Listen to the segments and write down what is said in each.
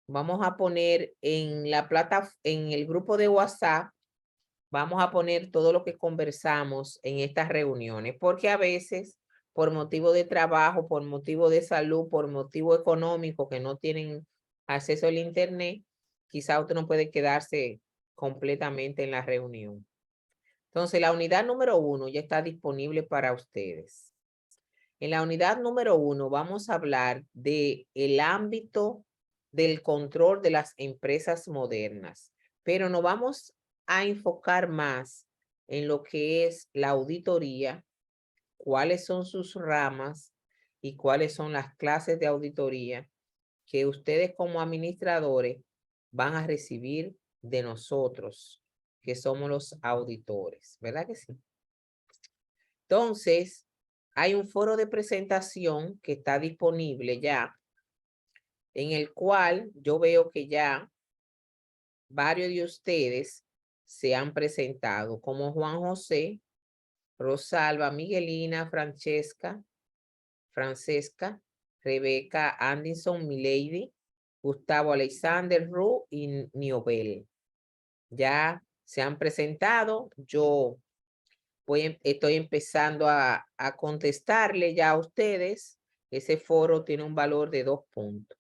vamos a poner en la en el grupo de WhatsApp, vamos a poner todo lo que conversamos en estas reuniones, porque a veces, por motivo de trabajo, por motivo de salud, por motivo económico, que no tienen acceso al internet, quizá usted no puede quedarse completamente en la reunión. Entonces, la unidad número 1 ya está disponible para ustedes. En la unidad número 1 vamos a hablar de el ámbito del control de las empresas modernas, pero nos vamos a enfocar más en lo que es la auditoría, cuáles son sus ramas y cuáles son las clases de auditoría que ustedes como administradores van a recibir de nosotros, que somos los auditores, ¿verdad que sí? Entonces, hay un foro de presentación que está disponible ya, en el cual yo veo que ya varios de ustedes se han presentado, como Juan José, Rosalba, Miguelina, Francesca, Rebeca, Anderson, Milady, Gustavo Alexander, Ru y Niobel. Ya se han presentado. Yo estoy empezando a contestarle ya a ustedes. Ese foro tiene un valor de 2 puntos.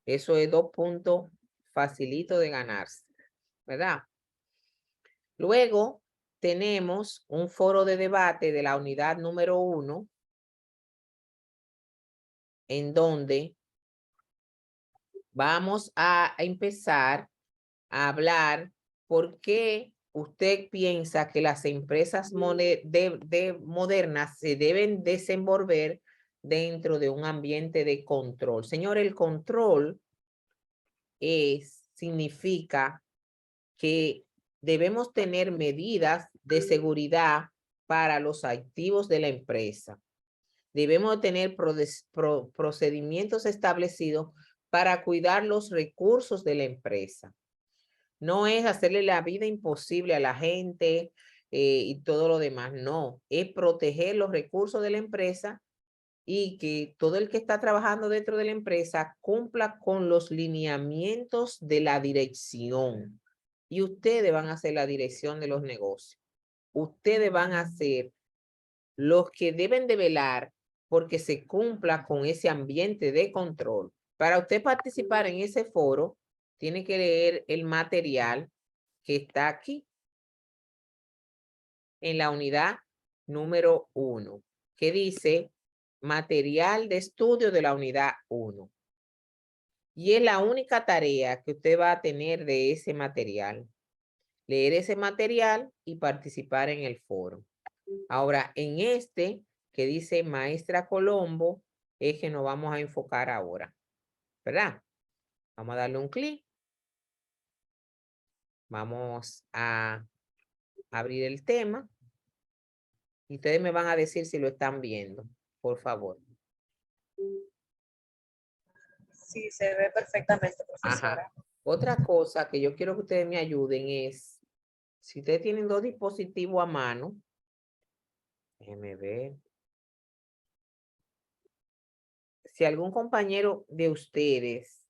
Eso es 2 puntos facilito de ganarse, ¿verdad? Luego tenemos un foro de debate de la unidad número 1, en donde vamos a empezar a hablar por qué usted piensa que las empresas modernas se deben desenvolver dentro de un ambiente de control. Señor, el control significa que debemos tener medidas de seguridad para los activos de la empresa. Debemos tener procedimientos establecidos para cuidar los recursos de la empresa. No es hacerle la vida imposible a la gente y todo lo demás. No, es proteger los recursos de la empresa y que todo el que está trabajando dentro de la empresa cumpla con los lineamientos de la dirección. Y ustedes van a hacer la dirección de los negocios. Ustedes van a ser los que deben de velar porque se cumpla con ese ambiente de control. Para usted participar en ese foro, tiene que leer el material que está aquí en la unidad número 1, que dice material de estudio de la unidad 1. Y es la única tarea que usted va a tener de ese material. Leer ese material y participar en el foro. Ahora, en este que dice Maestra Colombo, es que nos vamos a enfocar ahora, ¿verdad? Vamos a darle un clic. Vamos a abrir el tema. Y ustedes me van a decir si lo están viendo, por favor. Sí, se ve perfectamente, profesora. Ajá. Otra cosa que yo quiero que ustedes me ayuden es, si ustedes tienen 2 dispositivos a mano, déjenme ver. Si algún compañero de ustedes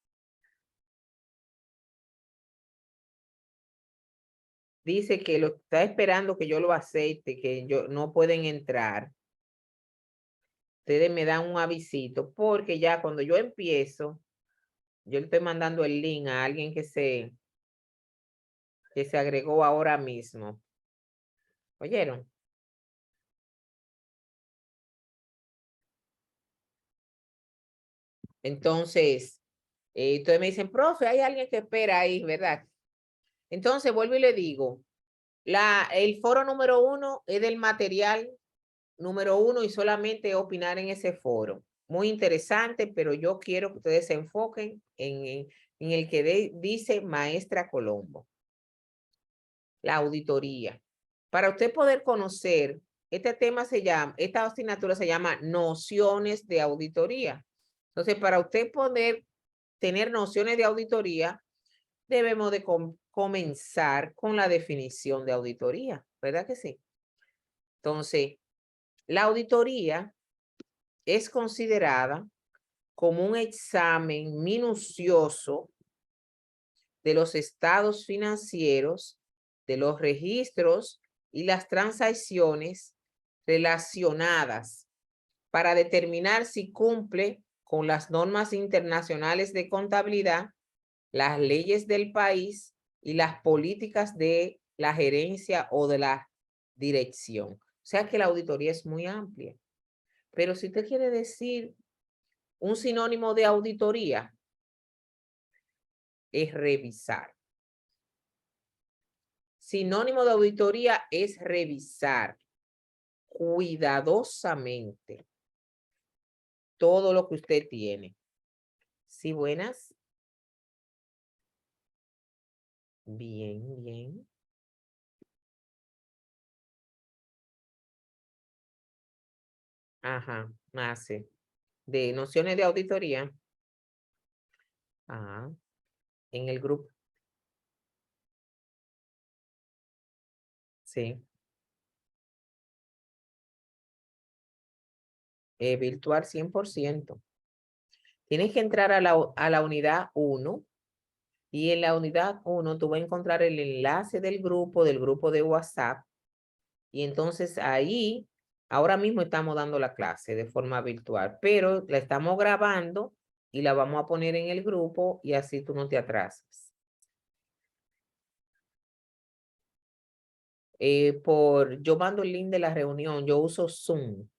dice que lo está esperando que yo lo acepte, que no pueden entrar, ustedes me dan un avisito, porque ya cuando yo empiezo, yo le estoy mandando el link a alguien que se agregó ahora mismo. ¿Oyeron? Entonces, ustedes me dicen, profe, hay alguien que espera ahí, ¿verdad? Entonces, vuelvo y le digo, el foro número 1 es del material número 1 y solamente opinar en ese foro. Muy interesante, pero yo quiero que ustedes se enfoquen en el que dice Maestra Colombo. La auditoría. Para usted poder conocer, esta asignatura se llama nociones de auditoría. Entonces, para usted poder tener nociones de auditoría, debemos de comenzar con la definición de auditoría, ¿verdad que sí? Entonces, la auditoría es considerada como un examen minucioso de los estados financieros, de los registros y las transacciones relacionadas para determinar si cumple con las normas internacionales de contabilidad, las leyes del país y las políticas de la gerencia o de la dirección. O sea que la auditoría es muy amplia. Pero si usted quiere decir un sinónimo de auditoría, es revisar. Sinónimo de auditoría es revisar cuidadosamente todo lo que usted tiene. ¿Sí, buenas? Bien, bien. Ajá, hace. De nociones de auditoría. Ajá. En el grupo. Sí. Virtual 100%. Tienes que entrar a la unidad 1 y en la unidad 1 tú vas a encontrar el enlace del grupo de WhatsApp y entonces ahí, ahora mismo estamos dando la clase de forma virtual, pero la estamos grabando y la vamos a poner en el grupo y así tú no te atrasas. Yo mando el link de la reunión, yo uso Zoom.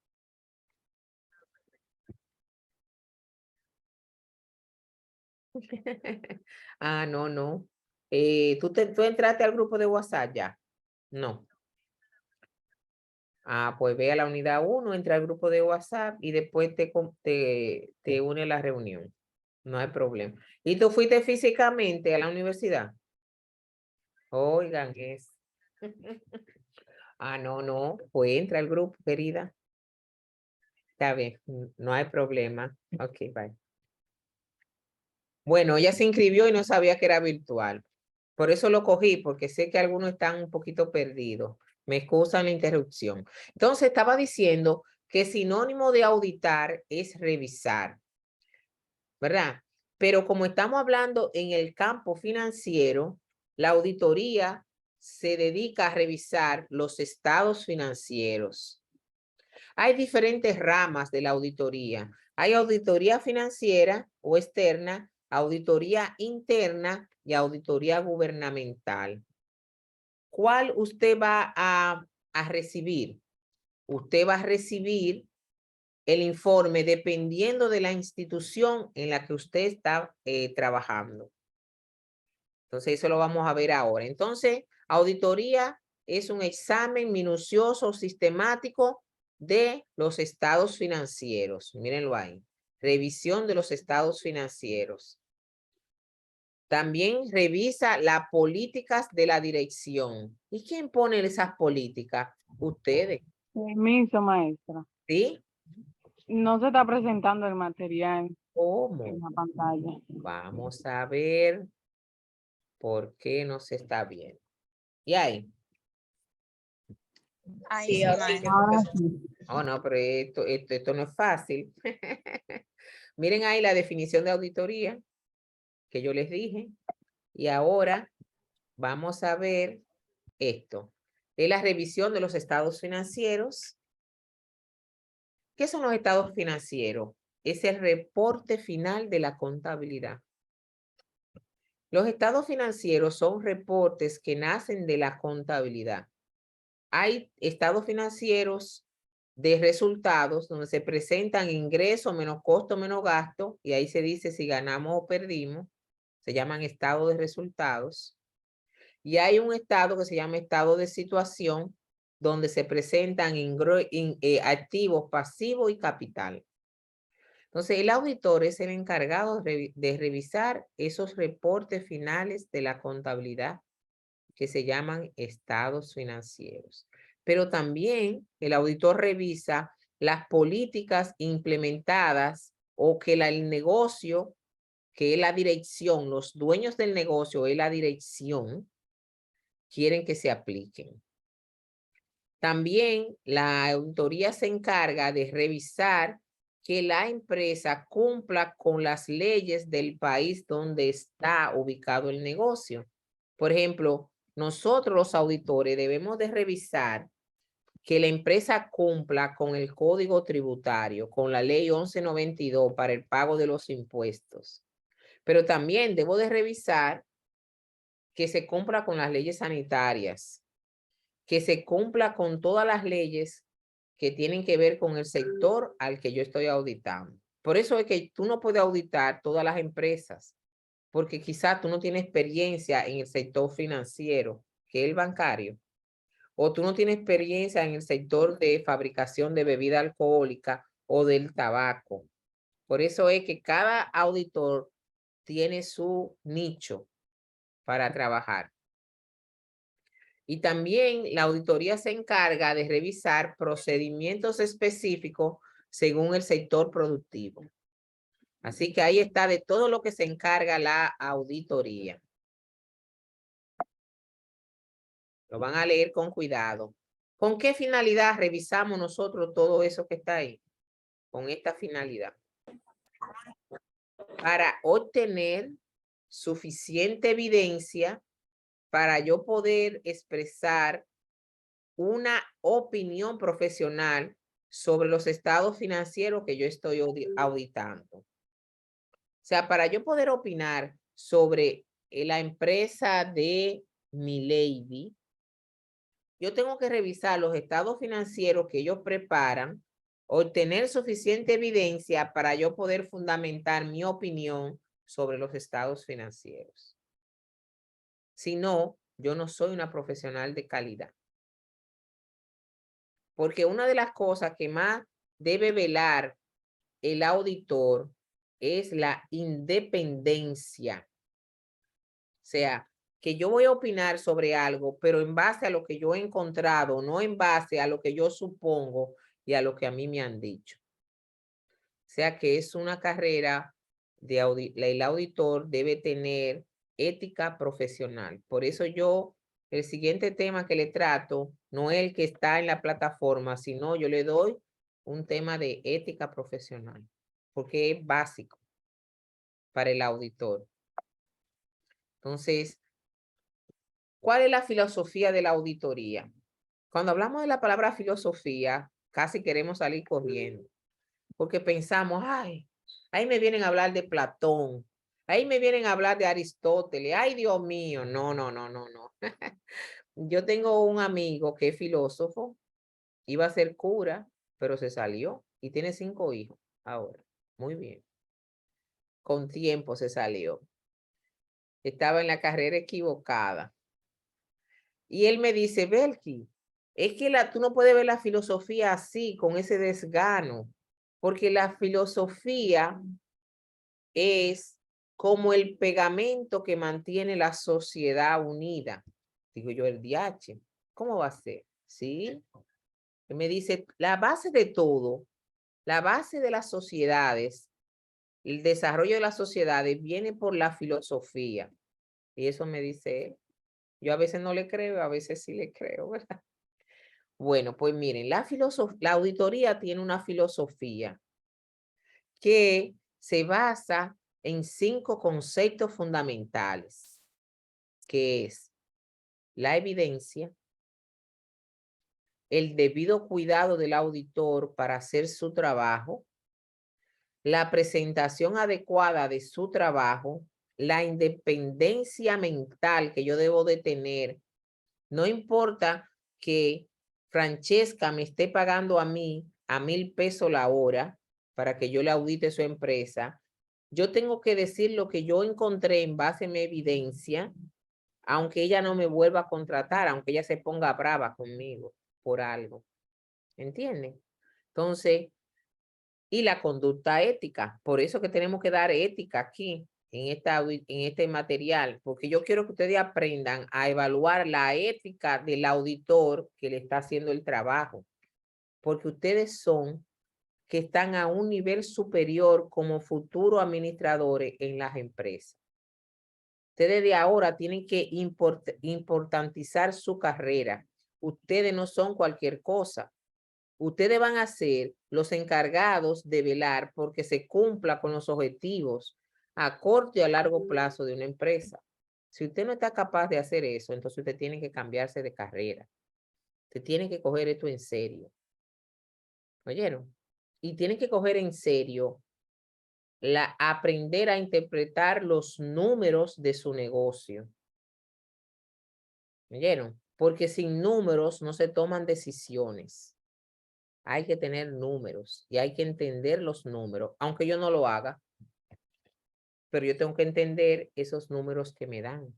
Ah, no, no. ¿Tú entraste al grupo de WhatsApp ya? No. Ah, pues ve a la unidad 1, entra al grupo de WhatsApp y después te une a la reunión. No hay problema. ¿Y tú fuiste físicamente a la universidad? Oigan, es. Ah, no, no. Pues entra al grupo, querida. Está bien, no hay problema. Ok, bye. Bueno, ella se inscribió y no sabía que era virtual. Por eso lo cogí, porque sé que algunos están un poquito perdidos. Me excusan la interrupción. Entonces, estaba diciendo que sinónimo de auditar es revisar, ¿verdad? Pero como estamos hablando en el campo financiero, la auditoría se dedica a revisar los estados financieros. Hay diferentes ramas de la auditoría. Hay auditoría financiera o externa, auditoría interna y auditoría gubernamental. ¿Cuál usted va a recibir? Usted va a recibir el informe dependiendo de la institución en la que usted está trabajando. Entonces, eso lo vamos a ver ahora. Entonces, auditoría es un examen minucioso, sistemático de los estados financieros. Mírenlo ahí. Revisión de los estados financieros. También revisa las políticas de la dirección. ¿Y quién pone esas políticas? Ustedes. Permiso, maestra. ¿Sí? No se está presentando el material ¿Cómo? en la pantalla. Vamos a ver por qué no se está viendo. ¿Y ahí? Ahí Sí, sí, ahora sí. maestra. Ahora sí. Oh, no, pero esto no es fácil. Miren ahí la definición de auditoría que yo les dije. Y ahora vamos a ver esto. Es la revisión de los estados financieros. ¿Qué son los estados financieros? Es el reporte final de la contabilidad. Los estados financieros son reportes que nacen de la contabilidad. Hay estados financieros de resultados donde se presentan ingresos menos costo menos gasto y ahí se dice si ganamos o perdimos. Se llaman estados de resultados. Y hay un estado que se llama estado de situación donde se presentan activos, pasivos y capital. Entonces, el auditor es el encargado de revisar esos reportes finales de la contabilidad que se llaman estados financieros. Pero también el auditor revisa las políticas implementadas o que el negocio, que es la dirección, los dueños del negocio es la dirección, quieren que se apliquen. También la auditoría se encarga de revisar que la empresa cumpla con las leyes del país donde está ubicado el negocio. Por ejemplo, nosotros los auditores debemos de revisar que la empresa cumpla con el código tributario, con la ley 1192 para el pago de los impuestos. Pero también debo de revisar que se cumpla con las leyes sanitarias, que se cumpla con todas las leyes que tienen que ver con el sector al que yo estoy auditando. Por eso es que tú no puedes auditar todas las empresas, porque quizás tú no tienes experiencia en el sector financiero, que es el bancario, o tú no tienes experiencia en el sector de fabricación de bebida alcohólica o del tabaco. Por eso es que cada auditor tiene su nicho para trabajar. Y también la auditoría se encarga de revisar procedimientos específicos según el sector productivo. Así que ahí está de todo lo que se encarga la auditoría. Lo van a leer con cuidado. ¿Con qué finalidad revisamos nosotros todo eso que está ahí? Con esta finalidad. Para obtener suficiente evidencia para yo poder expresar una opinión profesional sobre los estados financieros que yo estoy auditando. O sea, para yo poder opinar sobre la empresa de Milady, yo tengo que revisar los estados financieros que ellos preparan, obtener suficiente evidencia para yo poder fundamentar mi opinión sobre los estados financieros. Si no, yo no soy una profesional de calidad. Porque una de las cosas que más debe velar el auditor es la independencia. O sea, que yo voy a opinar sobre algo, pero en base a lo que yo he encontrado, no en base a lo que yo supongo y a lo que a mí me han dicho. O sea, que es una carrera el auditor debe tener ética profesional. Por eso el siguiente tema que le trato no es el que está en la plataforma, sino yo le doy un tema de ética profesional, porque es básico para el auditor. Entonces, ¿cuál es la filosofía de la auditoría? Cuando hablamos de la palabra filosofía, casi queremos salir corriendo, porque pensamos, ay, ahí me vienen a hablar de Platón, ahí me vienen a hablar de Aristóteles, ay, Dios mío, no, no, no, no, no. Yo tengo un amigo que es filósofo, iba a ser cura, pero se salió y tiene 5 hijos ahora. Muy bien. Con tiempo se salió. Estaba en la carrera equivocada. Y él me dice, Belki, es que tú no puedes ver la filosofía así, con ese desgano, porque la filosofía es como el pegamento que mantiene la sociedad unida. Digo yo, el DH, ¿cómo va a ser? ¿Sí? Y me dice, la base de todo, la base de las sociedades, el desarrollo de las sociedades viene por la filosofía. Y eso me dice él. Yo a veces no le creo, a veces sí le creo, ¿verdad? Bueno, pues miren, la auditoría tiene una filosofía que se basa en 5 conceptos fundamentales, que es la evidencia, el debido cuidado del auditor para hacer su trabajo, la presentación adecuada de su trabajo, la independencia mental que yo debo de tener. No importa que Francesca me esté pagando a mí a 1,000 pesos la hora para que yo le audite su empresa. Yo tengo que decir lo que yo encontré en base a mi evidencia, aunque ella no me vuelva a contratar, aunque ella se ponga brava conmigo por algo. ¿Entienden? Entonces, y la conducta ética. Por eso que tenemos que dar ética aquí en este material, porque yo quiero que ustedes aprendan a evaluar la ética del auditor que le está haciendo el trabajo, porque ustedes son que están a un nivel superior como futuros administradores en las empresas. Ustedes de ahora tienen que importantizar su carrera. Ustedes no son cualquier cosa. ustedes van a ser los encargados de velar porque se cumpla con los objetivos a corto y a largo plazo de una empresa. Si usted no está capaz de hacer eso, entonces usted tiene que cambiarse de carrera. Usted tiene que coger esto en serio. ¿Oyeron? Y tiene que coger en serio aprender a interpretar los números de su negocio. ¿Oyeron? Porque sin números no se toman decisiones. Hay que tener números y hay que entender los números, aunque yo no lo haga, pero yo tengo que entender esos números que me dan,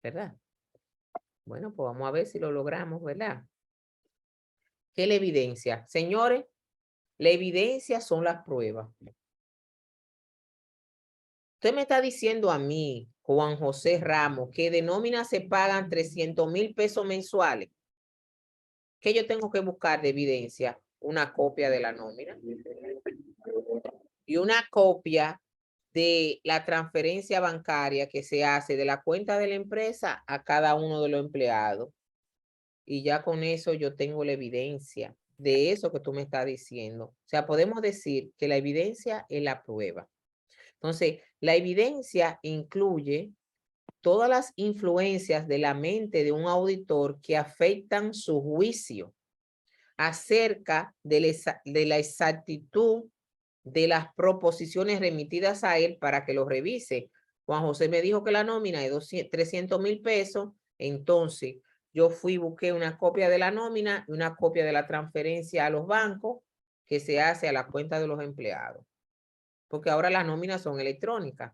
¿verdad? Bueno, pues vamos a ver si lo logramos, ¿verdad? ¿Qué es la evidencia? Señores, la evidencia son las pruebas. Usted me está diciendo a mí, Juan José Ramos, que de nómina se pagan 300,000 pesos mensuales. ¿Qué yo tengo que buscar de evidencia? Una copia de la nómina y una copia de la transferencia bancaria que se hace de la cuenta de la empresa a cada uno de los empleados. Y ya con eso yo tengo la evidencia de eso que tú me estás diciendo. O sea, podemos decir que la evidencia es la prueba. Entonces, la evidencia incluye todas las influencias de la mente de un auditor que afectan su juicio acerca de la exactitud de las proposiciones remitidas a él para que lo revise. Juan José me dijo que la nómina es 300,000 pesos, entonces yo fui y busqué una copia de la nómina y una copia de la transferencia a los bancos que se hace a la cuenta de los empleados. Porque ahora las nóminas son electrónicas.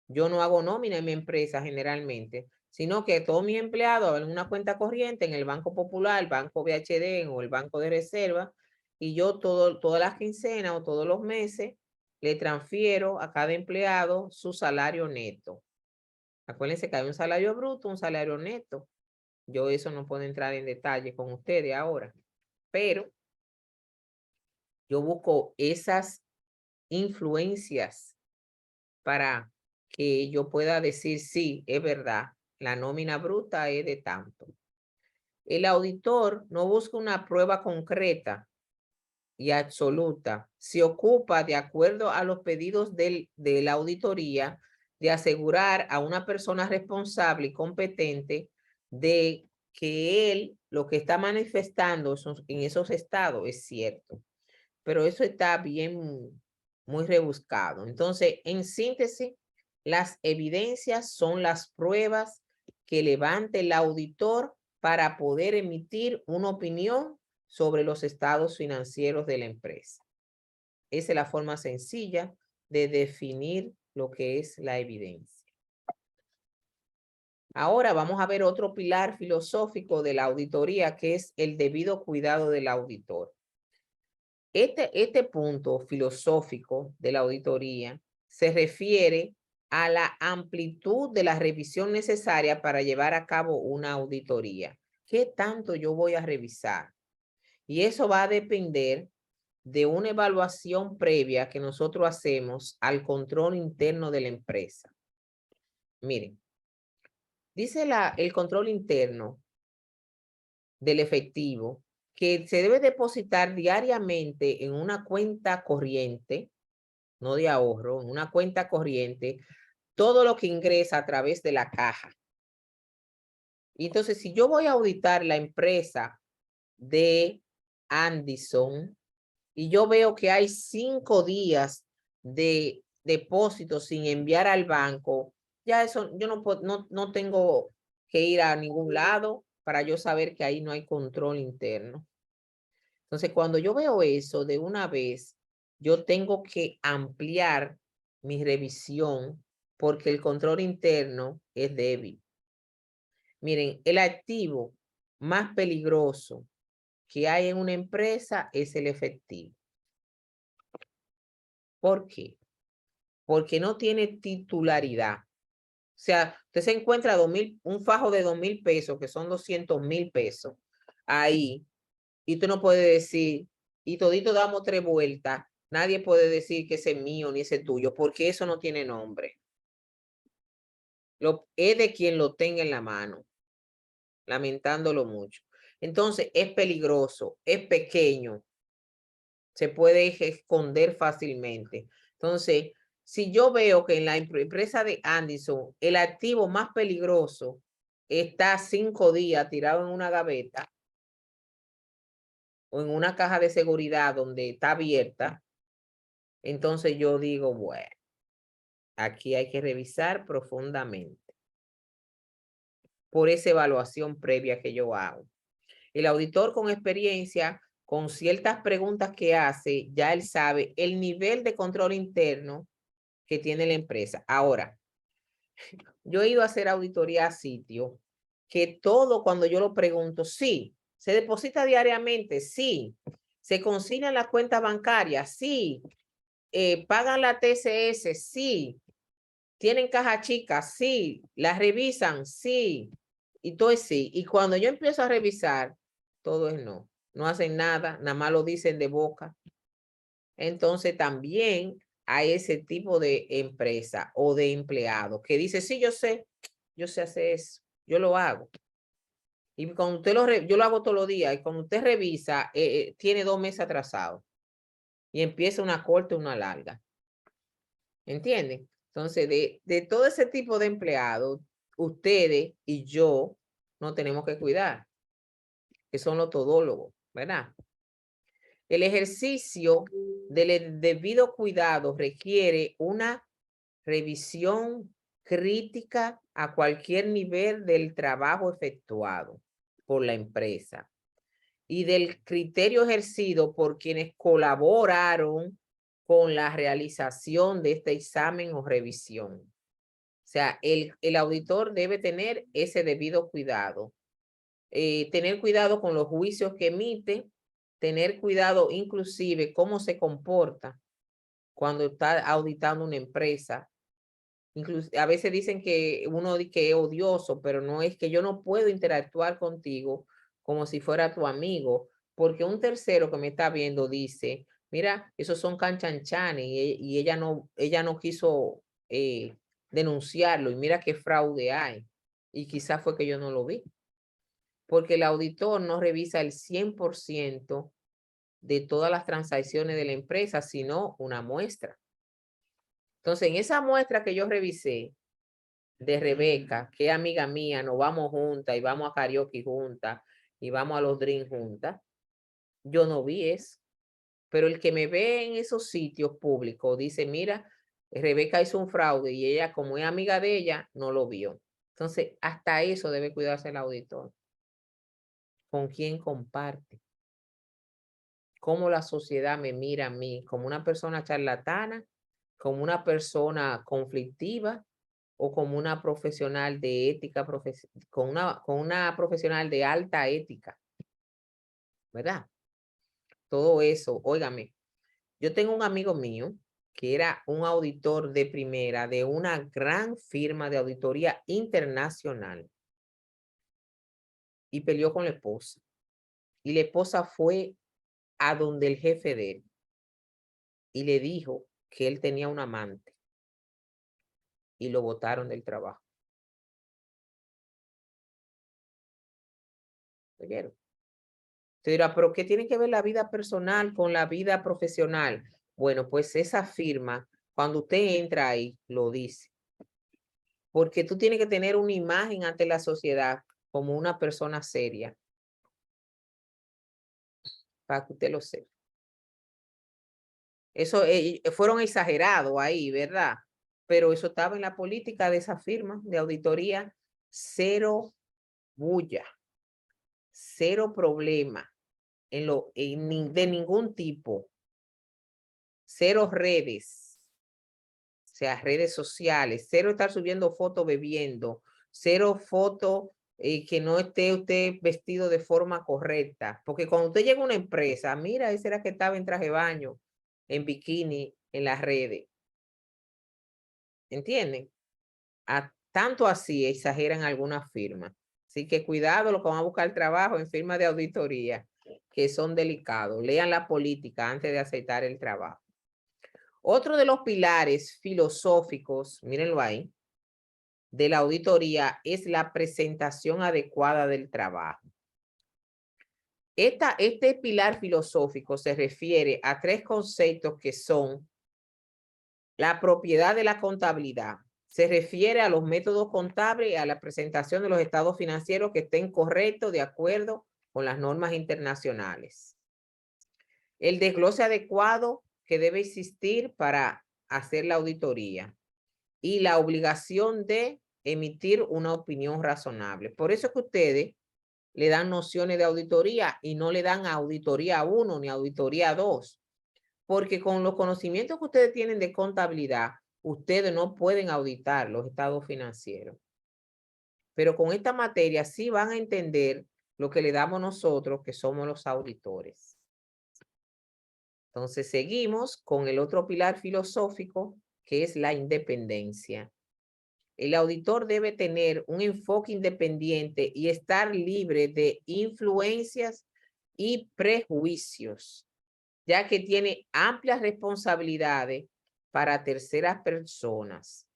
Yo no hago nómina en mi empresa generalmente, sino que todos mis empleados abren una cuenta corriente en el Banco Popular, el Banco BHD o el Banco de Reserva, y yo todas las quincenas o todos los meses le transfiero a cada empleado su salario neto. Acuérdense que hay un salario bruto, un salario neto. Yo eso no puedo entrar en detalle con ustedes ahora, pero yo busco esas influencias para que yo pueda decir, sí, es verdad, la nómina bruta es de tanto. El auditor no busca una prueba concreta y absoluta. Se ocupa, de acuerdo a los pedidos de la auditoría, de asegurar a una persona responsable y competente de que él lo que está manifestando en esos estados es cierto. Pero eso está bien, muy rebuscado. Entonces, en síntesis, las evidencias son las pruebas que levante el auditor para poder emitir una opinión sobre los estados financieros de la empresa. Esa es la forma sencilla de definir lo que es la evidencia. Ahora vamos a ver otro pilar filosófico de la auditoría, que es el debido cuidado del auditor. Este punto filosófico de la auditoría se refiere a la amplitud de la revisión necesaria para llevar a cabo una auditoría. ¿Qué tanto yo voy a revisar? Y eso va a depender de una evaluación previa que nosotros hacemos al control interno de la empresa. Miren, dice el control interno del efectivo que se debe depositar diariamente en una cuenta corriente, no de ahorro, en una cuenta corriente, todo lo que ingresa a través de la caja. Y entonces, si yo voy a auditar la empresa de Anderson y yo veo que hay 5 días de depósito sin enviar al banco, ya eso, yo no tengo que ir a ningún lado para yo saber que ahí no hay control interno. Entonces, cuando yo veo eso de una vez, yo tengo que ampliar mi revisión porque el control interno es débil. Miren, el activo más peligroso que hay en una empresa es el efectivo. ¿Por qué? Porque no tiene titularidad. O sea, usted se encuentra un fajo de 2,000 pesos, que son 200,000 pesos, ahí, y tú no puedes decir, y todito damos 3 vueltas, nadie puede decir que ese es mío ni ese es tuyo, porque eso no tiene nombre. Es de quien lo tenga en la mano, lamentándolo mucho. Entonces, es peligroso, es pequeño, se puede esconder fácilmente. Entonces, si yo veo que en la empresa de Anderson, el activo más peligroso está 5 días tirado en una gaveta o en una caja de seguridad donde está abierta, entonces yo digo, bueno, aquí hay que revisar profundamente por esa evaluación previa que yo hago. El auditor con experiencia, con ciertas preguntas que hace, ya él sabe el nivel de control interno que tiene la empresa. Ahora, yo he ido a hacer auditoría a sitio que todo cuando yo lo pregunto, sí, se deposita diariamente, sí, se consignan las cuentas bancarias, sí, pagan la TCS, sí, tienen caja chica, sí, las revisan, sí, y todo es sí. Y cuando yo empiezo a revisar, todo es no. No hacen nada, nada más lo dicen de boca. Entonces también hay ese tipo de empresa o de empleado que dice, sí, yo sé hacer eso, yo lo hago. Y cuando usted yo lo hago todos los días, y cuando usted revisa, tiene 2 meses atrasado. Y empieza una corta y una larga. ¿Entienden? Entonces, de todo ese tipo de empleados, ustedes y yo nos tenemos que cuidar, que son los todólogos, ¿verdad? El ejercicio del debido cuidado requiere una revisión crítica a cualquier nivel del trabajo efectuado por la empresa y del criterio ejercido por quienes colaboraron con la realización de este examen o revisión. O sea, el auditor debe tener ese debido cuidado. Tener cuidado con los juicios que emite, tener cuidado inclusive cómo se comporta cuando está auditando una empresa. A veces dicen que uno que es odioso, pero no es que yo no puedo interactuar contigo como si fuera tu amigo, porque un tercero que me está viendo dice, mira, esos son canchanchanes y ella no quiso denunciarlo y mira qué fraude hay. Y quizás fue que yo no lo vi, porque el auditor no revisa el 100% de todas las transacciones de la empresa, sino una muestra. Entonces, en esa muestra que yo revisé de Rebeca, que es amiga mía, nos vamos juntas y vamos a karaoke juntas y vamos a los drinks juntas, yo no vi eso. Pero el que me ve en esos sitios públicos dice, mira, Rebeca hizo un fraude y ella, como es amiga de ella, no lo vio. Entonces, hasta eso debe cuidarse el auditor. ¿Con quién comparte? ¿Cómo la sociedad me mira a mí? ¿Como una persona charlatana? ¿Como una persona conflictiva? ¿O como una profesional de ética, con una profesional de alta ética? ¿Verdad? Todo eso, óigame, yo tengo un amigo mío que era un auditor de primera de una gran firma de auditoría internacional y peleó con la esposa. Y la esposa fue a donde el jefe de él y le dijo que él tenía un amante y lo botaron del trabajo. ¿Oyeron? Usted dirá, pero ¿qué tiene que ver la vida personal con la vida profesional? Bueno, pues esa firma, cuando usted entra ahí, lo dice. Porque tú tienes que tener una imagen ante la sociedad como una persona seria. Para que usted lo sepa. Eso fueron exagerados ahí, ¿verdad? Pero eso estaba en la política de esa firma de auditoría. Cero bulla, cero problema de ningún tipo. Cero redes, o sea, redes sociales, cero estar subiendo fotos bebiendo, cero fotos que no esté usted vestido de forma correcta. Porque cuando usted llega a una empresa, mira, ese era que estaba en traje de baño, en bikini, en las redes. ¿Entienden? Tanto así exageran algunas firmas. Así que cuidado los que van a buscar trabajo en firmas de auditoría, que son delicados. Lean la política antes de aceptar el trabajo. Otro de los pilares filosóficos, mírenlo ahí, de la auditoría es la presentación adecuada del trabajo. Este pilar filosófico se refiere a 3 conceptos que son la propiedad de la contabilidad. Se refiere a los métodos contables y a la presentación de los estados financieros que estén correctos de acuerdo con las normas internacionales. El desglose adecuado que debe existir para hacer la auditoría y la obligación de emitir una opinión razonable. Por eso es que ustedes le dan nociones de auditoría y no le dan auditoría 1 ni auditoría 2, porque con los conocimientos que ustedes tienen de contabilidad, ustedes no pueden auditar los estados financieros. Pero con esta materia sí van a entender lo que le damos nosotros, que somos los auditores. Entonces seguimos con el otro pilar filosófico, que es la independencia. El auditor debe tener un enfoque independiente y estar libre de influencias y prejuicios, ya que tiene amplias responsabilidades para terceras personas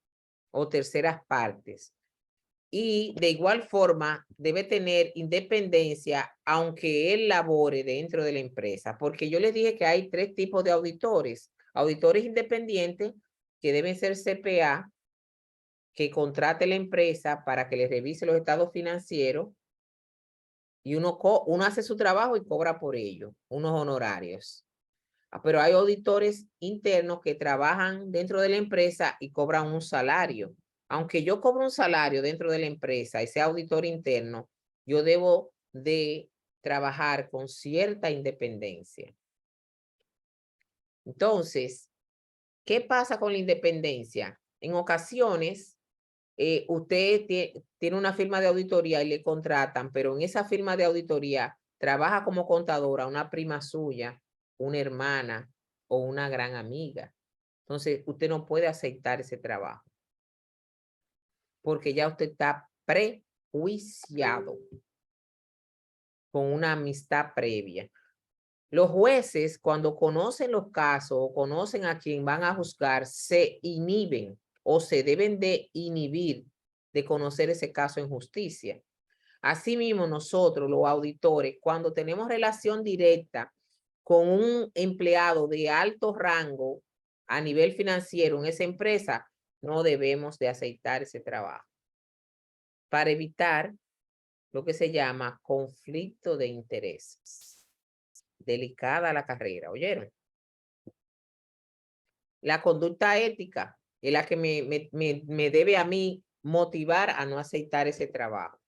o terceras partes. Y de igual forma debe tener independencia aunque él labore dentro de la empresa, porque yo les dije que hay 3 tipos de auditores. Auditores independientes que deben ser CPA, que contrate la empresa para que le revise los estados financieros y uno hace su trabajo y cobra por ello, unos honorarios. Pero hay auditores internos que trabajan dentro de la empresa y cobran un salario. Aunque yo cobro un salario dentro de la empresa y sea auditor interno, yo debo de trabajar con cierta independencia. Entonces, ¿qué pasa con la independencia? En ocasiones, usted tiene una firma de auditoría y le contratan, pero en esa firma de auditoría trabaja como contadora una prima suya, una hermana o una gran amiga. Entonces, usted no puede aceptar ese trabajo porque ya usted está prejuiciado con una amistad previa. Los jueces, cuando conocen los casos o conocen a quien van a juzgar, se inhiben o se deben de inhibir de conocer ese caso en justicia. Asimismo, nosotros, los auditores, cuando tenemos relación directa con un empleado de alto rango a nivel financiero en esa empresa, no debemos de aceptar ese trabajo para evitar lo que se llama conflicto de intereses. Delicada la carrera, ¿oyeron? La conducta ética es la que me debe a mí motivar a no aceptar ese trabajo.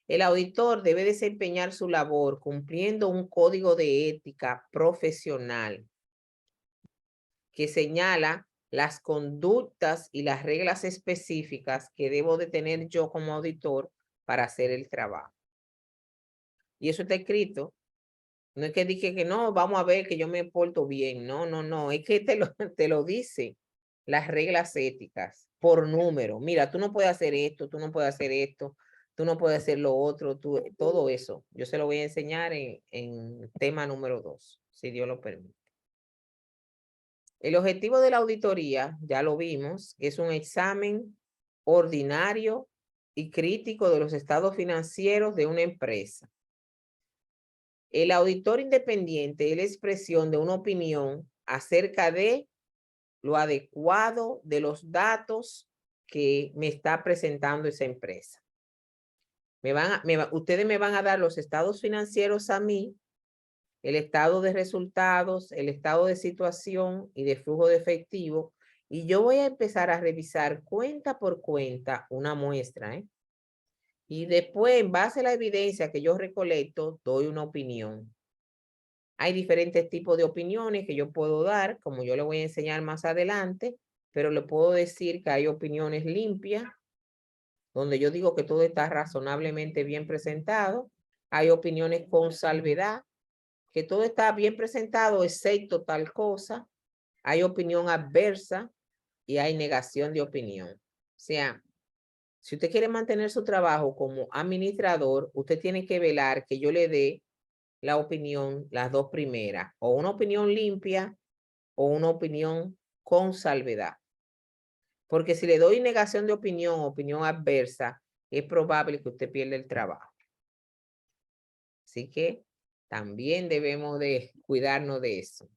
El auditor debe desempeñar su labor cumpliendo un código de ética profesional que señala las conductas y las reglas específicas que debo de tener yo como auditor para hacer el trabajo. Y eso está escrito. No es que dije que no, vamos a ver que yo me porto bien. No, no, no. Es que te lo dice las reglas éticas por número. Mira, tú no puedes hacer esto, tú no puedes hacer esto, tú no puedes hacer lo otro, todo eso. Yo se lo voy a enseñar en tema número 2, si Dios lo permite. El objetivo de la auditoría, ya lo vimos, es un examen ordinario y crítico de los estados financieros de una empresa. El auditor independiente es la expresión de una opinión acerca de lo adecuado de los datos que me está presentando esa empresa. Ustedes me van a dar los estados financieros a mí, el estado de resultados, el estado de situación y de flujo de efectivo, y yo voy a empezar a revisar cuenta por cuenta una muestra, y después, en base a la evidencia que yo recolecto, doy una opinión. Hay diferentes tipos de opiniones que yo puedo dar, como yo le voy a enseñar más adelante, pero le puedo decir que hay opiniones limpias, donde yo digo que todo está razonablemente bien presentado. Hay opiniones con salvedad, que todo está bien presentado, excepto tal cosa. Hay opinión adversa y hay negación de opinión. O sea, si usted quiere mantener su trabajo como administrador, usted tiene que velar que yo le dé la opinión, las 2 primeras, o una opinión limpia o una opinión con salvedad. Porque si le doy negación de opinión, opinión adversa, es probable que usted pierda el trabajo. Así que También debemos de cuidarnos de eso.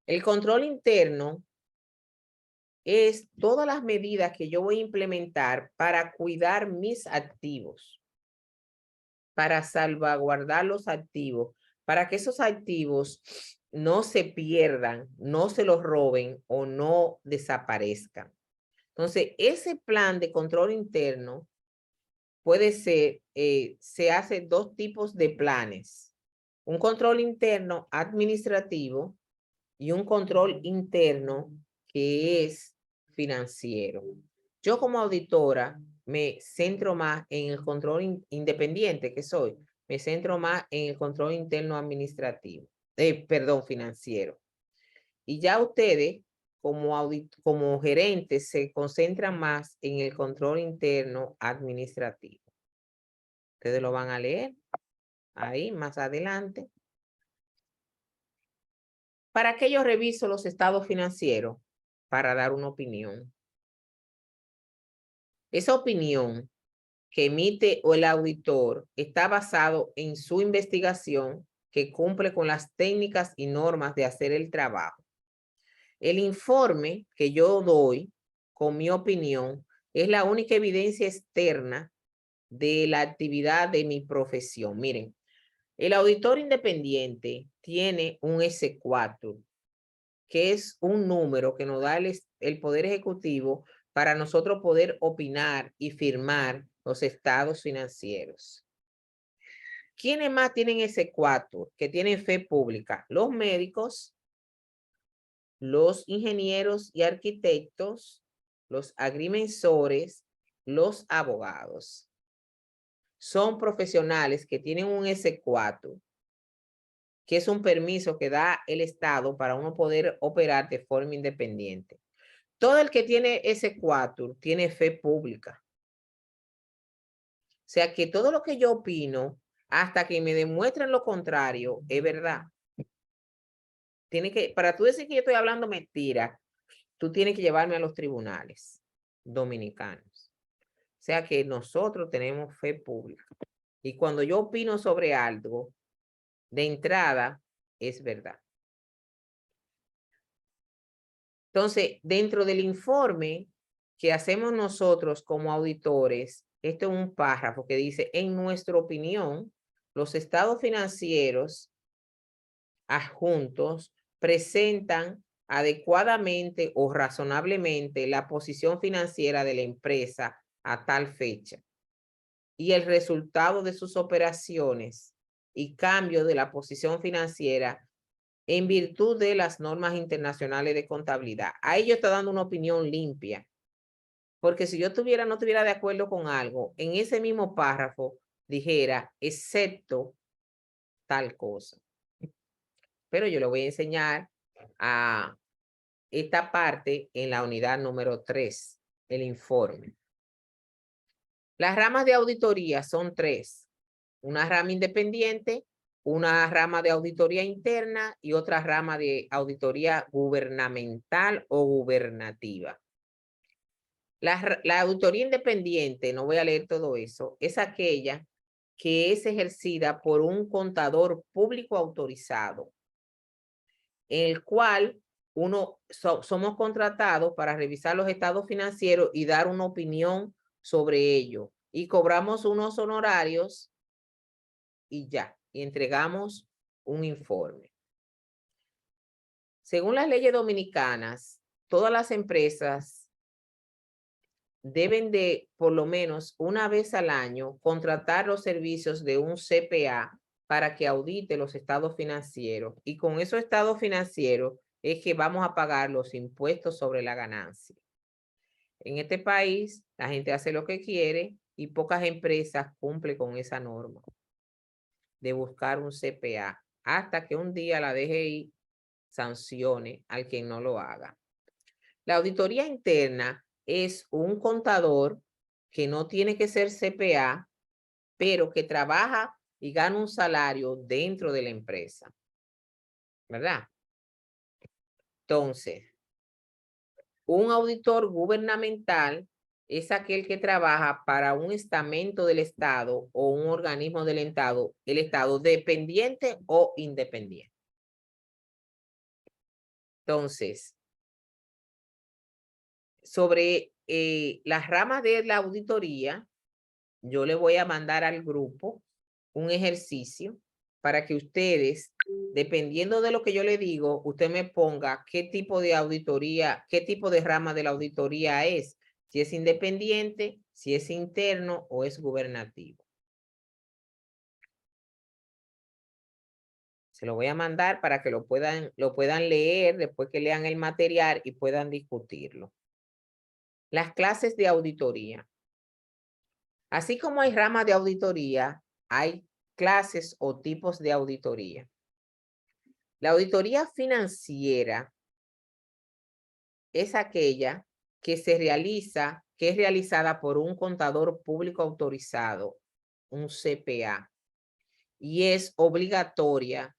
El control interno es todas las medidas que yo voy a implementar para cuidar mis activos, para salvaguardar los activos, para que esos activos no se pierdan, no se los roben o no desaparezcan. Entonces, ese plan de control interno puede ser, se hace dos tipos de planes. Un control interno administrativo y un control interno que es financiero. Yo como auditora me centro más en el control independiente que soy, me centro más en el control interno administrativo, perdón, financiero. Y ya ustedes como gerentes se concentran más en el control interno administrativo. Ustedes lo van a leer ahí más adelante. ¿Para qué yo reviso los estados financieros? Para dar una opinión. Esa opinión que emite el auditor está basado en su investigación que cumple con las técnicas y normas de hacer el trabajo. El informe que yo doy con mi opinión es la única evidencia externa de la actividad de mi profesión. Miren, el auditor independiente tiene un S4, que es un número que nos da el Poder Ejecutivo para nosotros poder opinar y firmar los estados financieros. ¿Quiénes más tienen S4? Que tienen fe pública. Los médicos, los ingenieros y arquitectos, los agrimensores, los abogados. Son profesionales que tienen un S4, que es un permiso que da el Estado para uno poder operar de forma independiente. Todo el que tiene S4 tiene fe pública. O sea que todo lo que yo opino, hasta que me demuestren lo contrario, es verdad. Para tú decir que yo estoy hablando mentira, tú tienes que llevarme a los tribunales dominicanos. O sea que nosotros tenemos fe pública. Y cuando yo opino sobre algo, de entrada, es verdad. Entonces, dentro del informe que hacemos nosotros como auditores, este es un párrafo que dice, en nuestra opinión, los estados financieros adjuntos presentan adecuadamente o razonablemente la posición financiera de la empresa a tal fecha y el resultado de sus operaciones y cambio de la posición financiera en virtud de las normas internacionales de contabilidad. Ahí yo estoy dando una opinión limpia, porque si yo no estuviera de acuerdo con algo, en ese mismo párrafo dijera, excepto tal cosa. Pero yo le voy a enseñar a esta parte en la unidad número 3, el informe. Las ramas de auditoría son 3. Una rama independiente, una rama de auditoría interna y otra rama de auditoría gubernamental o gubernativa. La auditoría independiente, no voy a leer todo eso, es aquella que es ejercida por un contador público autorizado, en el cual somos contratados para revisar los estados financieros y dar una opinión sobre ello. Y cobramos unos honorarios y ya, y entregamos un informe. Según las leyes dominicanas, todas las empresas deben de, por lo menos una vez al año, contratar los servicios de un CPA para que audite los estados financieros. Y con esos estados financieros es que vamos a pagar los impuestos sobre la ganancia. En este país, la gente hace lo que quiere y pocas empresas cumplen con esa norma de buscar un CPA, hasta que un día la DGI sancione al quien no lo haga. La auditoría interna es un contador que no tiene que ser CPA, pero que trabaja y gana un salario dentro de la empresa, ¿verdad? Entonces, un auditor gubernamental es aquel que trabaja para un estamento del Estado o un organismo del Estado dependiente o independiente. Entonces, sobre las ramas de la auditoría, yo le voy a mandar al grupo un ejercicio para que ustedes, dependiendo de lo que yo le digo, usted me ponga qué tipo de auditoría, qué tipo de rama de la auditoría es, si es independiente, si es interno o es gubernativo. Se lo voy a mandar para que lo puedan leer después que lean el material y puedan discutirlo. Las clases de auditoría. Así como hay ramas de auditoría, hay clases o tipos de auditoría. La auditoría financiera es aquella que es realizada por un contador público autorizado, un CPA, y es obligatoria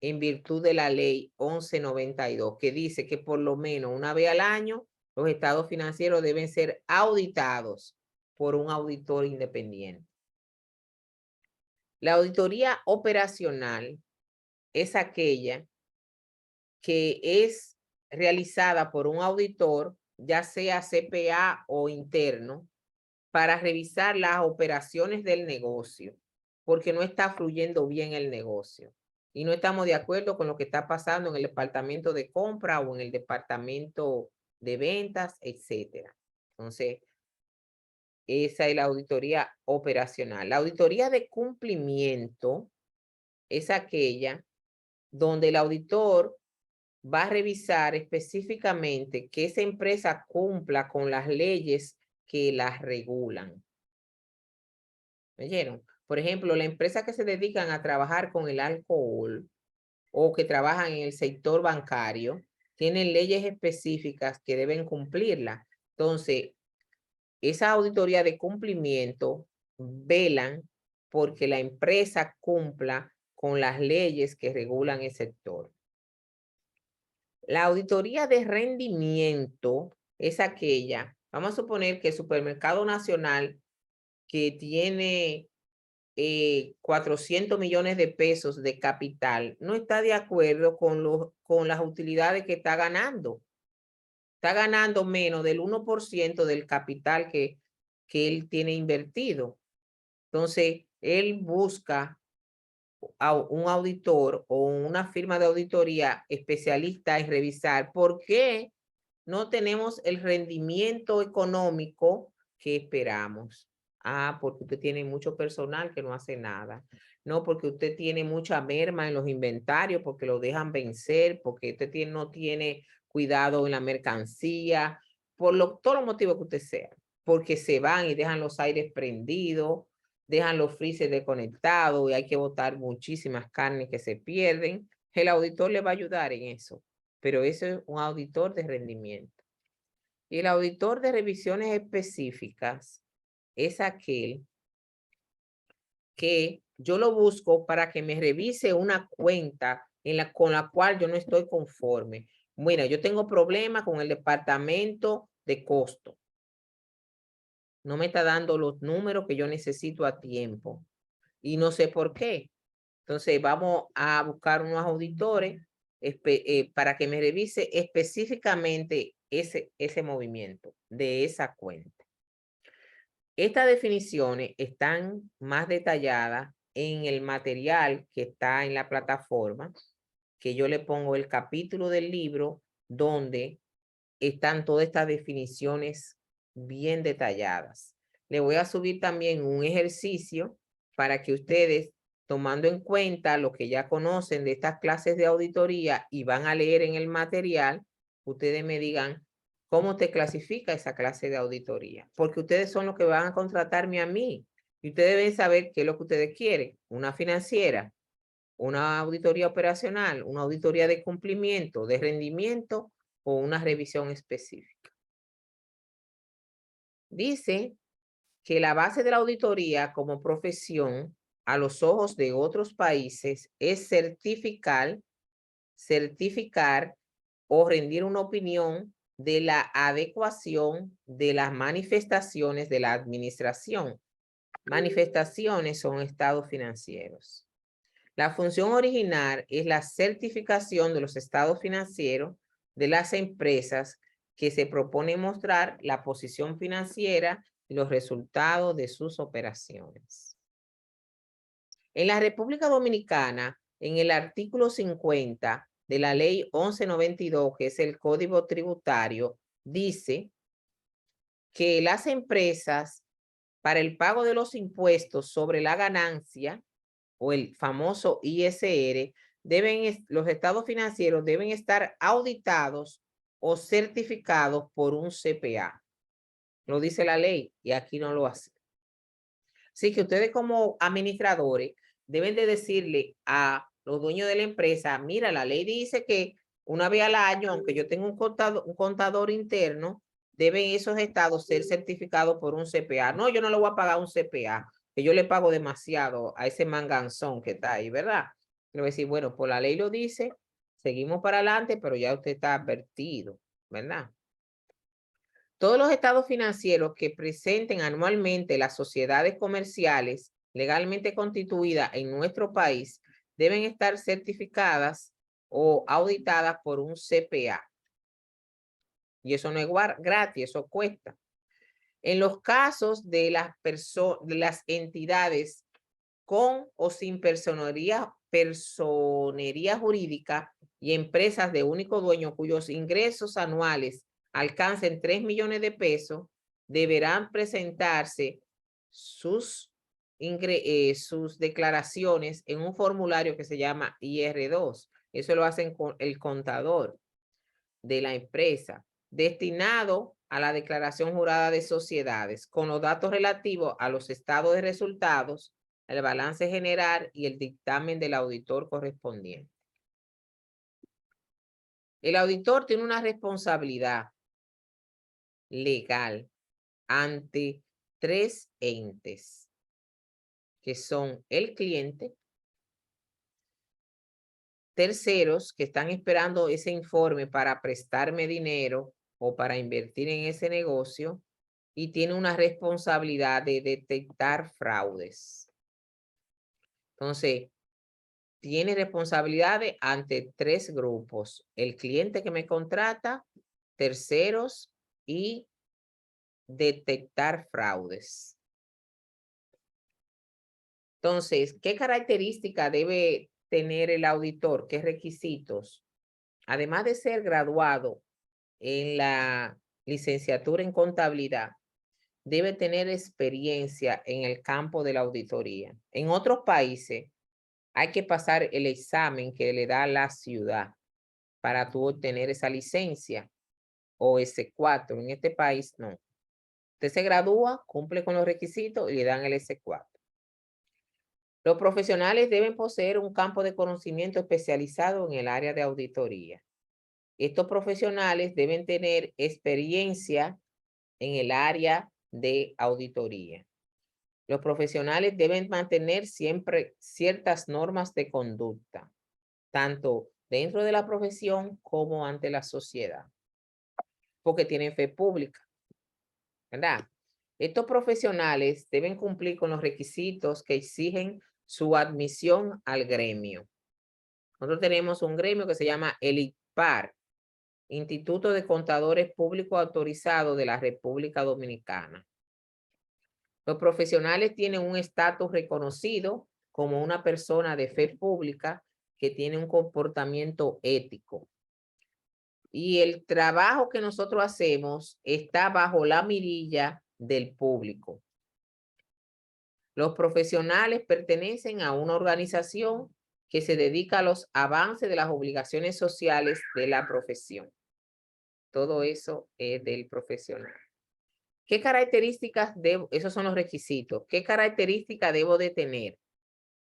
en virtud de la ley 1192, que dice que por lo menos una vez al año los estados financieros deben ser auditados por un auditor independiente. La auditoría operacional es aquella que es realizada por un auditor, ya sea CPA o interno, para revisar las operaciones del negocio, porque no está fluyendo bien el negocio. Y no estamos de acuerdo con lo que está pasando en el departamento de compra o en el departamento de ventas, etcétera. Entonces, esa es la auditoría operacional. La auditoría de cumplimiento es aquella donde el auditor va a revisar específicamente que esa empresa cumpla con las leyes que las regulan. ¿Me oyeron? Por ejemplo, la empresa que se dedican a trabajar con el alcohol o que trabajan en el sector bancario, tienen leyes específicas que deben cumplirlas. Entonces, esa auditoría de cumplimiento velan porque la empresa cumpla con las leyes que regulan el sector. La auditoría de rendimiento es aquella, vamos a suponer que el Supermercado Nacional, que tiene 400 millones de pesos de capital, no está de acuerdo con las utilidades que está ganando. Está ganando menos del 1% del capital que él tiene invertido. Entonces, él busca a un auditor o una firma de auditoría especialista en revisar por qué no tenemos el rendimiento económico que esperamos. Ah, porque usted tiene mucho personal que no hace nada. No, porque usted tiene mucha merma en los inventarios, porque lo dejan vencer, porque usted no tiene cuidado en la mercancía, por todos los motivos que usted sea. Porque se van y dejan los aires prendidos, dejan los freezers desconectados y hay que botar muchísimas carnes que se pierden. El auditor le va a ayudar en eso, pero eso es un auditor de rendimiento. Y el auditor de revisiones específicas es aquel que yo lo busco para que me revise una cuenta con la cual yo no estoy conforme. Bueno, yo tengo problemas con el departamento de costo. No me está dando los números que yo necesito a tiempo. Y no sé por qué. Entonces vamos a buscar unos auditores para que me revise específicamente ese movimiento de esa cuenta. Estas definiciones están más detalladas en el material que está en la plataforma, que yo le pongo el capítulo del libro donde están todas estas definiciones bien detalladas. Le voy a subir también un ejercicio para que ustedes, tomando en cuenta lo que ya conocen de estas clases de auditoría y van a leer en el material, ustedes me digan cómo te clasifica esa clase de auditoría, porque ustedes son los que van a contratarme a mí y ustedes deben saber qué es lo que ustedes quieren, una financiera, una auditoría operacional, una auditoría de cumplimiento, de rendimiento o una revisión específica. Dice que la base de la auditoría como profesión a los ojos de otros países es certificar o rendir una opinión de la adecuación de las manifestaciones de la administración. Manifestaciones son estados financieros. La función original es la certificación de los estados financieros de las empresas que se propone mostrar la posición financiera y los resultados de sus operaciones. En la República Dominicana, en el artículo 50 de la ley 1192, que es el Código Tributario, dice que las empresas, para el pago de los impuestos sobre la ganancia, o el famoso ISR, los estados financieros deben estar auditados o certificados por un CPA. Lo dice la ley y aquí no lo hace. Así que ustedes como administradores deben de decirle a los dueños de la empresa, mira, la ley dice que una vez al año, aunque yo tenga un contador interno, deben esos estados ser certificados por un CPA. No, yo no le voy a pagar un CPA, que yo le pago demasiado a ese manganzón que está ahí, ¿verdad? Le voy a decir, bueno, por la ley lo dice, seguimos para adelante, pero ya usted está advertido, ¿verdad? Todos los estados financieros que presenten anualmente las sociedades comerciales legalmente constituidas en nuestro país deben estar certificadas o auditadas por un CPA. Y eso no es gratis, eso cuesta. En los casos de las entidades con o sin personería jurídica y empresas de único dueño cuyos ingresos anuales alcancen 3 millones de pesos, deberán presentarse sus declaraciones en un formulario que se llama IR2. Eso lo hacen con el contador de la empresa, destinado a la declaración jurada de sociedades, con los datos relativos a los estados de resultados, el balance general y el dictamen del auditor correspondiente. El auditor tiene una responsabilidad legal ante 3 entes, que son el cliente, terceros que están esperando ese informe para prestarme dinero o para invertir en ese negocio, y tiene una responsabilidad de detectar fraudes. Entonces, tiene responsabilidades ante 3 grupos: el cliente que me contrata, terceros y detectar fraudes. Entonces, ¿qué característica debe tener el auditor? ¿Qué requisitos? Además de ser graduado en la licenciatura en contabilidad, debe tener experiencia en el campo de la auditoría. En otros países hay que pasar el examen que le da la ciudad para tú obtener esa licencia o S4. En este país no. Usted se gradúa, cumple con los requisitos y le dan el S4. Los profesionales deben poseer un campo de conocimiento especializado en el área de auditoría. Estos profesionales deben tener experiencia en el área de auditoría. Los profesionales deben mantener siempre ciertas normas de conducta, tanto dentro de la profesión como ante la sociedad, porque tienen fe pública, ¿verdad? Estos profesionales deben cumplir con los requisitos que exigen su admisión al gremio. Nosotros tenemos un gremio que se llama el ICPAR, Instituto de Contadores Públicos Autorizados de la República Dominicana. Los profesionales tienen un estatus reconocido como una persona de fe pública que tiene un comportamiento ético. Y el trabajo que nosotros hacemos está bajo la mirilla del público. Los profesionales pertenecen a una organización que se dedica a los avances de las obligaciones sociales de la profesión. Todo eso es del profesional. ¿Qué características debo? Esos son los requisitos. ¿Qué características debo de tener?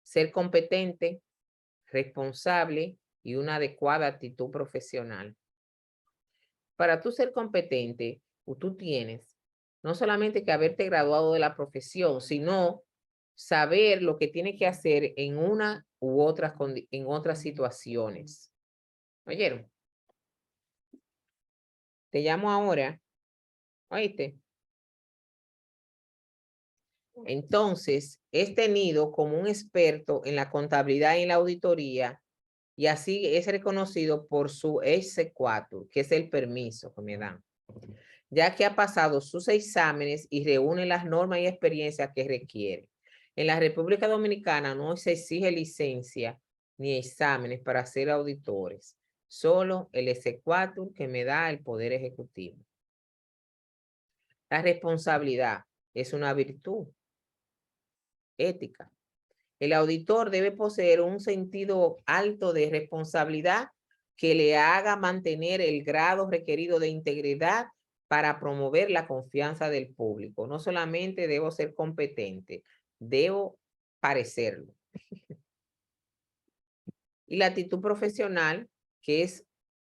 Ser competente, responsable y una adecuada actitud profesional. Para tú ser competente, tú tienes no solamente que haberte graduado de la profesión, sino saber lo que tienes que hacer en una u otras situaciones. ¿Oyeron? Te llamo ahora. ¿Oíste? Entonces, es tenido como un experto en la contabilidad y en la auditoría y así es reconocido por su exequatur, que es el permiso que me dan, ya que ha pasado sus exámenes y reúne las normas y experiencias que requiere. En la República Dominicana no se exige licencia ni exámenes para ser auditores, solo el exequatur que me da el Poder Ejecutivo. La responsabilidad es una virtud ética. El auditor debe poseer un sentido alto de responsabilidad que le haga mantener el grado requerido de integridad para promover la confianza del público. No solamente debo ser competente, debo parecerlo. Y la actitud profesional,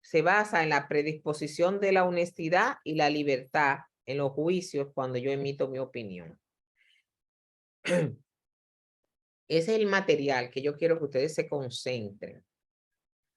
se basa en la predisposición de la honestidad y la libertad en los juicios cuando yo emito mi opinión. Ese es el material que yo quiero que ustedes se concentren.